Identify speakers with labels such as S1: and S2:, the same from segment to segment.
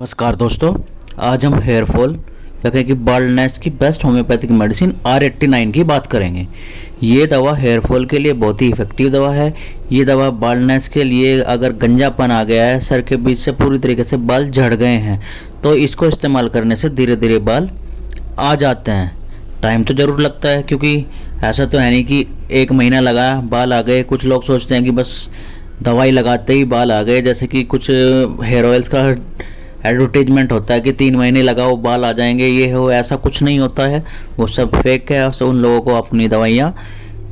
S1: नमस्कार दोस्तों। आज हम हेयर फॉल या कहें कि बाल्डनेस की बेस्ट होम्योपैथिक मेडिसिन R89 की बात करेंगे। ये दवा हेयर फॉल के लिए बहुत ही इफ़ेक्टिव दवा है। ये दवा बाल्डनेस के लिए, अगर गंजापन आ गया है, सर के बीच से पूरी तरीके से बाल झड़ गए हैं, तो इसको इस्तेमाल करने से धीरे धीरे बाल आ जाते हैं। टाइम तो ज़रूर लगता है, क्योंकि ऐसा तो है नहीं कि 1 महीना लगा बाल आ गए। कुछ लोग सोचते हैं कि बस दवाई लगाते ही बाल आ गए, जैसे कि कुछ हेयर ऑयल्स का एडवर्टीजमेंट होता है कि 3 महीने लगाओ बाल आ जाएंगे, ये हो। ऐसा कुछ नहीं होता है, वो सब फेक है। उन लोगों को अपनी दवाइयाँ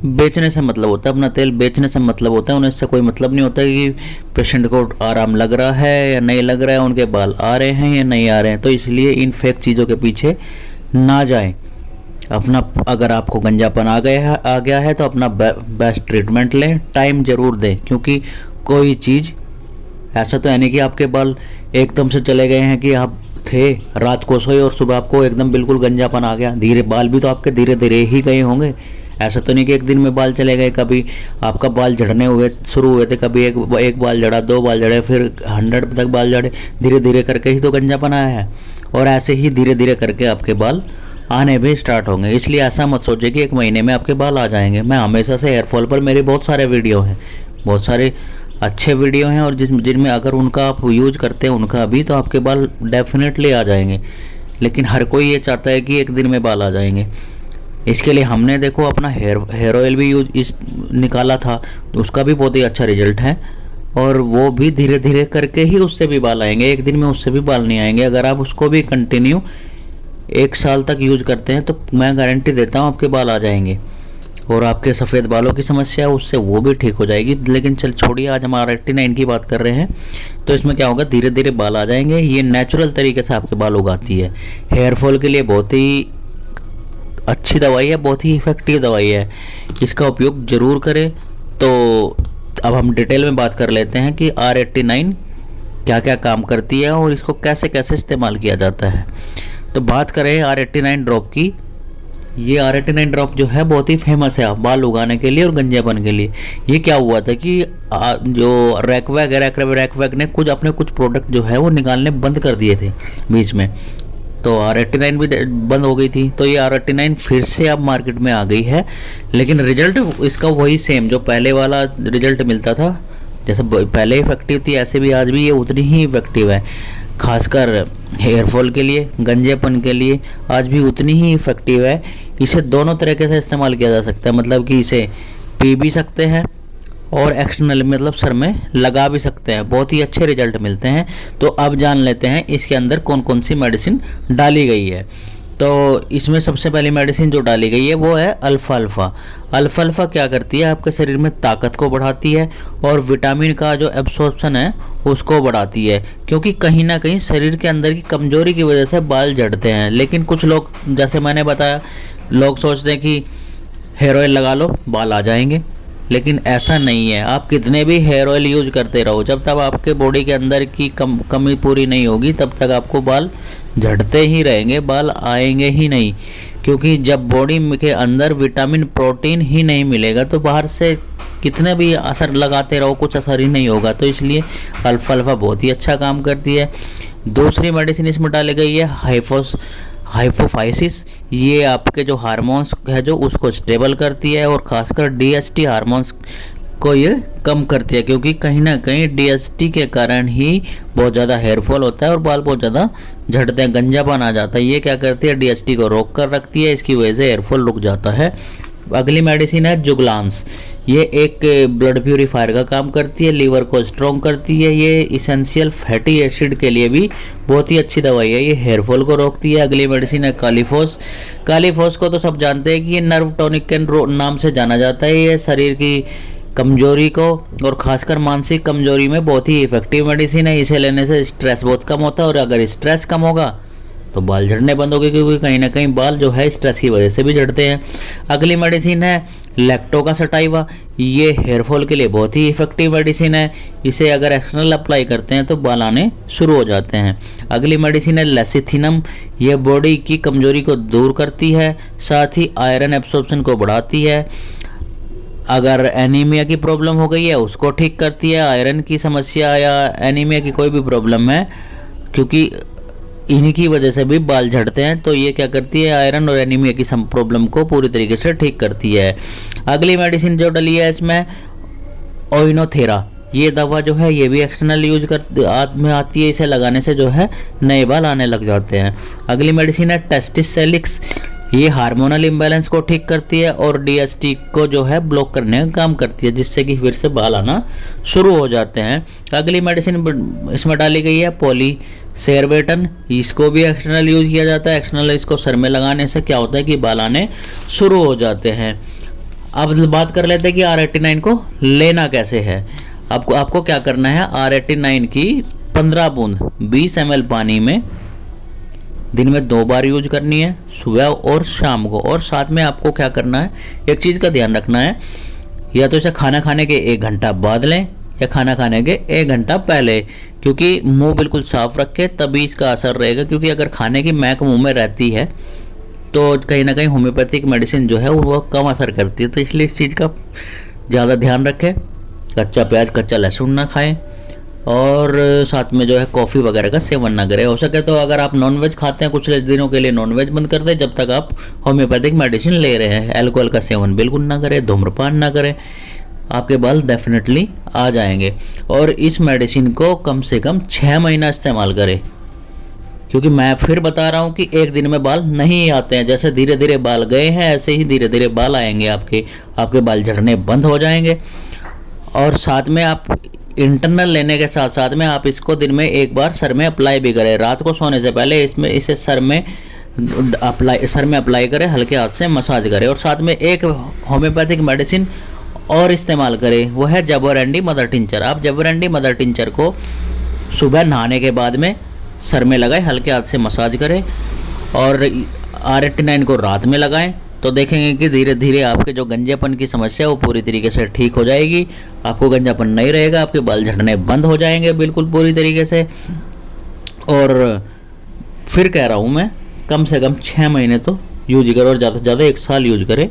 S1: बेचने से मतलब होता है, अपना तेल बेचने से मतलब होता है। उन्हें इससे कोई मतलब नहीं होता कि पेशेंट को आराम लग रहा है या नहीं लग रहा है, उनके बाल आ रहे हैं या नहीं आ रहे हैं। तो इसलिए इन फेक चीज़ों के पीछे ना जाएं। अपना, अगर आपको गंजापन आ गया है तो अपना बेस्ट ट्रीटमेंट लें, टाइम ज़रूर दें, क्योंकि कोई चीज़ ऐसा तो है नहीं कि आपके बाल एकदम से चले गए हैं कि आप थे, रात को सोए और सुबह आपको एकदम बिल्कुल गंजापन आ गया। धीरे बाल भी तो आपके धीरे धीरे ही गए होंगे। ऐसा तो नहीं कि एक दिन में बाल चले गए। कभी आपका बाल झड़ने शुरू हुए थे, कभी एक बाल झड़ा, 2 बाल झड़े, फिर 100 तक बाल झड़े। धीरे धीरे करके ही तो गंजापन आया है, और ऐसे ही धीरे धीरे करके आपके बाल आने भी स्टार्ट होंगे। इसलिए ऐसा मत सोचिए कि 1 महीने में आपके बाल आ जाएंगे। मैं हमेशा से हेयरफॉल पर मेरे बहुत सारे वीडियो हैं, बहुत सारे अच्छे वीडियो हैं, और जिनमें अगर उनका आप यूज करते हैं उनका भी, तो आपके बाल डेफिनेटली आ जाएंगे। लेकिन हर कोई ये चाहता है कि 1 दिन में बाल आ जाएंगे। इसके लिए हमने देखो अपना हेयर ऑयल भी निकाला था, उसका भी बहुत ही अच्छा रिजल्ट है, और वो भी धीरे धीरे करके ही उससे भी बाल आएंगे। 1 दिन में उससे भी बाल नहीं आएंगे। अगर आप उसको भी कंटिन्यू 1 साल तक यूज करते हैं तो मैं गारंटी देता हूँ आपके बाल आ जाएंगे, और आपके सफ़ेद बालों की समस्या है उससे वो भी ठीक हो जाएगी। लेकिन चल छोड़िए, आज हम R89 की बात कर रहे हैं। तो इसमें क्या होगा, धीरे धीरे बाल आ जाएंगे। ये नेचुरल तरीके से आपके बाल उगाती है। हेयर फॉल के लिए बहुत ही अच्छी दवाई है, बहुत ही इफ़ेक्टिव दवाई है। इसका उपयोग ज़रूर करें। तो अब हम डिटेल में बात कर लेते हैं कि R89 क्या क्या काम करती है और इसको कैसे कैसे इस्तेमाल किया जाता है। तो बात करें R89 ड्रॉप की। ये R89 ड्रॉप जो है बहुत ही फेमस है बाल उगाने के लिए और गंजेपन के लिए। ये क्या हुआ था कि जो रैकवैग ने कुछ प्रोडक्ट जो है वो निकालने बंद कर दिए थे बीच में, तो R89 भी बंद हो गई थी। तो ये R89 फिर से अब मार्केट में आ गई है, लेकिन रिजल्ट इसका वही सेम जो पहले वाला रिजल्ट मिलता था। जैसे पहले इफेक्टिव थी, ऐसे भी आज भी ये उतनी ही इफेक्टिव है। खासकर हेयरफॉल के लिए, गंजेपन के लिए आज भी उतनी ही इफ़ेक्टिव है। इसे दोनों तरीके से इस्तेमाल किया जा सकता है, मतलब कि इसे पी भी सकते हैं और एक्सटर्नल मतलब सर में लगा भी सकते हैं। बहुत ही अच्छे रिजल्ट मिलते हैं। तो अब जान लेते हैं इसके अंदर कौन कौन सी मेडिसिन डाली गई है। तो इसमें सबसे पहली मेडिसिन जो डाली गई है वो है अल्फ़ा। अल्फ़ा क्या करती है, आपके शरीर में ताकत को बढ़ाती है और विटामिन का जो एब्सॉर्प्शन है उसको बढ़ाती है। क्योंकि कहीं ना कहीं शरीर के अंदर की कमज़ोरी की वजह से बाल झड़ते हैं। लेकिन कुछ लोग, जैसे मैंने बताया, लोग सोचते हैं कि हेयर ऑयल लगा लो बाल आ जाएंगे, लेकिन ऐसा नहीं है। आप कितने भी हेयर ऑयल यूज करते रहो, जब तक आपके बॉडी के अंदर की कमी पूरी नहीं होगी तब तक आपको बाल झड़ते ही रहेंगे, बाल आएंगे ही नहीं। क्योंकि जब बॉडी के अंदर विटामिन प्रोटीन ही नहीं मिलेगा तो बाहर से कितने भी असर लगाते रहो कुछ असर ही नहीं होगा। तो इसलिए अल्फ़ा बहुत ही अच्छा काम करती है। दूसरी मेडिसिन इसमें डाली गई है हाइपोफाइसिस। ये आपके जो हार्मोन्स है जो उसको स्टेबल करती है, और खासकर DHT हार्मोन्स को ये कम करती है। क्योंकि कहीं ना कहीं DHT के कारण ही बहुत ज़्यादा हेयरफॉल होता है और बाल बहुत ज़्यादा झड़ते हैं, गंजापन आ जाता है। ये क्या करती है, DHT को रोक कर रखती है, इसकी वजह से हेयरफॉल रुक जाता है। अगली मेडिसिन है जुगलांस। ये एक ब्लड प्यूरीफायर का काम करती है, लीवर को स्ट्रॉन्ग करती है। ये इसेंशियल फैटी एसिड के लिए भी बहुत ही अच्छी दवाई है, ये हेयरफॉल को रोकती है। अगली मेडिसिन है कालीफॉस। कालीफॉस को तो सब जानते हैं कि ये नर्व टॉनिक के नाम से जाना जाता है। ये शरीर की कमजोरी को और खासकर मानसिक कमजोरी में बहुत ही इफेक्टिव मेडिसिन है। इसे लेने से स्ट्रेस बहुत कम होता है, और अगर स्ट्रेस कम होगा तो बाल झड़ने बंद हो गए, क्योंकि कहीं ना कहीं बाल जो है स्ट्रेस की वजह से भी झड़ते हैं। अगली मेडिसिन है लैक्टो का सटाइवा। ये हेयरफॉल के लिए बहुत ही इफेक्टिव मेडिसिन है। इसे अगर एक्सटर्नल अप्लाई करते हैं तो बाल आने शुरू हो जाते हैं। अगली मेडिसिन है लेसिथिनम। ये बॉडी की कमजोरी को दूर करती है, साथ ही आयरन एब्सॉर्प्शन को बढ़ाती है। अगर एनीमिया की प्रॉब्लम हो गई है उसको ठीक करती है। आयरन की समस्या या एनीमिया की कोई भी प्रॉब्लम है क्योंकि इन्हीं की वजह से भी बाल झड़ते हैं। तो ये क्या करती है, आयरन और एनीमिया की सम प्रॉब्लम को पूरी तरीके से ठीक करती है। अगली मेडिसिन जो डली है इसमें ओइनोथेरा, ये दवा जो है ये भी एक्सटर्नल यूज में आती है। इसे लगाने से जो है नए बाल आने लग जाते हैं। अगली मेडिसिन है टेस्टिसेलिक्स, ये हार्मोनल इम्बैलेंस को ठीक करती है और डीएसटी को जो है ब्लॉक करने का काम करती है, जिससे कि फिर से बाल आना शुरू हो जाते हैं। अगली मेडिसिन इसमें डाली गई है पॉलीसेरबेटन, इसको भी एक्सटर्नल यूज किया जाता है। एक्सटर्नल इसको सर में लगाने से क्या होता है कि बाल आने शुरू हो जाते हैं। अब बात कर लेते हैं कि R89 को लेना कैसे है। आपको क्या करना है, R89 की 15 बूंद 20 ml पानी में दिन में 2 बार यूज करनी है, सुबह और शाम को। और साथ में आपको क्या करना है, एक चीज़ का ध्यान रखना है, या तो इसे खाना खाने के 1 घंटा बाद लें या खाना खाने के 1 घंटा पहले, क्योंकि मुंह बिल्कुल साफ रखें तभी इसका असर रहेगा। क्योंकि अगर खाने की महक मुंह में रहती है तो कहीं ना कहीं होम्योपैथिक मेडिसिन जो है वो कम असर करती है। तो इसलिए इस चीज़ का ज़्यादा ध्यान रखें। कच्चा प्याज कच्चा लहसुन ना खाएं और साथ में जो है कॉफ़ी वगैरह का सेवन ना करें। हो सके तो अगर आप नॉनवेज खाते हैं कुछ दिनों के लिए नॉनवेज बंद कर दें जब तक आप होम्योपैथिक मेडिसिन ले रहे हैं। अल्कोहल का सेवन बिल्कुल ना करें, धूम्रपान ना करें, आपके बाल डेफिनेटली आ जाएंगे। और इस मेडिसिन को कम से कम 6 महीना इस्तेमाल करें, क्योंकि मैं फिर बता रहा हूँ कि एक दिन में बाल नहीं आते हैं। जैसे धीरे धीरे बाल गए हैं ऐसे ही धीरे धीरे बाल आएंगे, आपके बाल झड़ने बंद हो जाएंगे। और साथ में आप इंटरनल लेने के साथ साथ में आप इसको दिन में 1 बार सर में अप्लाई भी करें। रात को सोने से पहले इसे सर में अप्लाई करें, हल्के हाथ से मसाज करें। और साथ में एक होम्योपैथिक मेडिसिन और इस्तेमाल करें, वो है जबोरेंडी मदर टिंचर। आप जबोरेंडी मदर टिंचर को सुबह नहाने के बाद में सर में लगाएं, हल्के हाथ से मसाज करें। और R89 को रात में लगाएं तो देखेंगे कि धीरे धीरे आपके जो गंजेपन की समस्या है वो पूरी तरीके से ठीक हो जाएगी। आपको गंजापन नहीं रहेगा, आपके बाल झड़ने बंद हो जाएंगे बिल्कुल पूरी तरीके से। और फिर कह रहा हूँ मैं, कम से कम 6 महीने तो यूज करो और ज़्यादा से ज़्यादा 1 साल यूज करें।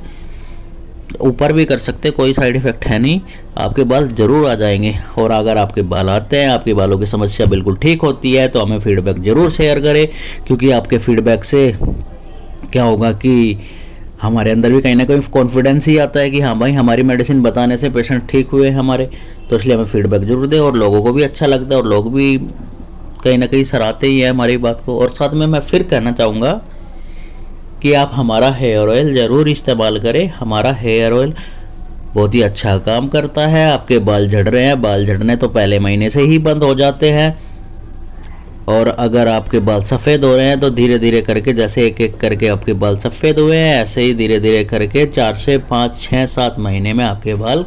S1: ऊपर भी कर सकते, कोई साइड इफ़ेक्ट है नहीं, आपके बाल ज़रूर आ जाएंगे। और अगर आपके बाल आते हैं, आपके बालों की समस्या बिल्कुल ठीक होती है तो हमें फीडबैक ज़रूर शेयर करें, क्योंकि आपके फीडबैक से क्या होगा कि हमारे अंदर भी कहीं ना कहीं कॉन्फिडेंस ही आता है कि हाँ भाई हमारी मेडिसिन बताने से पेशेंट ठीक हुए हमारे। तो इसलिए हमें फीडबैक जरूर दें और लोगों को भी अच्छा लगता है और लोग भी कहीं ना कहीं सराहते ही हैं हमारी बात को। और साथ में मैं फिर कहना चाहूँगा कि आप हमारा हेयर ऑयल ज़रूर इस्तेमाल करें। हमारा हेयर ऑयल बहुत ही अच्छा काम करता है। आपके बाल झड़ रहे हैं, बाल झड़ने तो पहले महीने से ही बंद हो जाते हैं। और अगर आपके बाल सफ़ेद हो रहे हैं तो धीरे धीरे करके, जैसे एक एक करके आपके बाल सफ़ेद हुए हैं, ऐसे ही धीरे धीरे करके 4 से 5, 6, 7 महीने में आपके बाल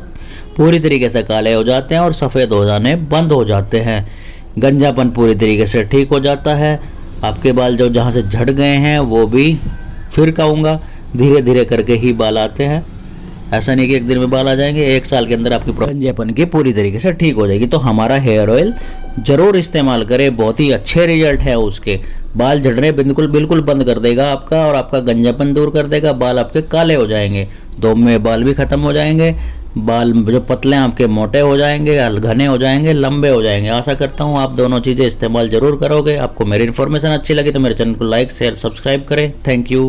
S1: पूरी तरीके से काले हो जाते हैं और सफ़ेद हो जाने बंद हो जाते हैं। गंजापन पूरी तरीके से ठीक हो जाता है। आपके बाल जो जहाँ से झड़ गए हैं वो भी, फिर कहूँगा, धीरे धीरे करके ही बाल आते हैं। ऐसा नहीं कि एक दिन में बाल आ जाएंगे, 1 साल के अंदर आपकी गंजेपन की पूरी तरीके से ठीक हो जाएगी। तो हमारा हेयर ऑयल ज़रूर इस्तेमाल करें, बहुत ही अच्छे रिजल्ट है उसके। बाल झड़ने बिल्कुल बंद कर देगा आपका और आपका गंजापन दूर कर देगा। बाल आपके काले हो जाएंगे, दो में बाल भी ख़त्म हो जाएंगे, बाल जो पतले हैं आपके मोटे हो जाएंगे, घने हो जाएंगे, लंबे हो जाएंगे। आशा करता हूँ आप दोनों चीज़ें इस्तेमाल ज़रूर करोगे। आपको मेरी इन्फॉर्मेशन अच्छी लगी तो मेरे चैनल को लाइक शेयर सब्सक्राइब करें। Thank you.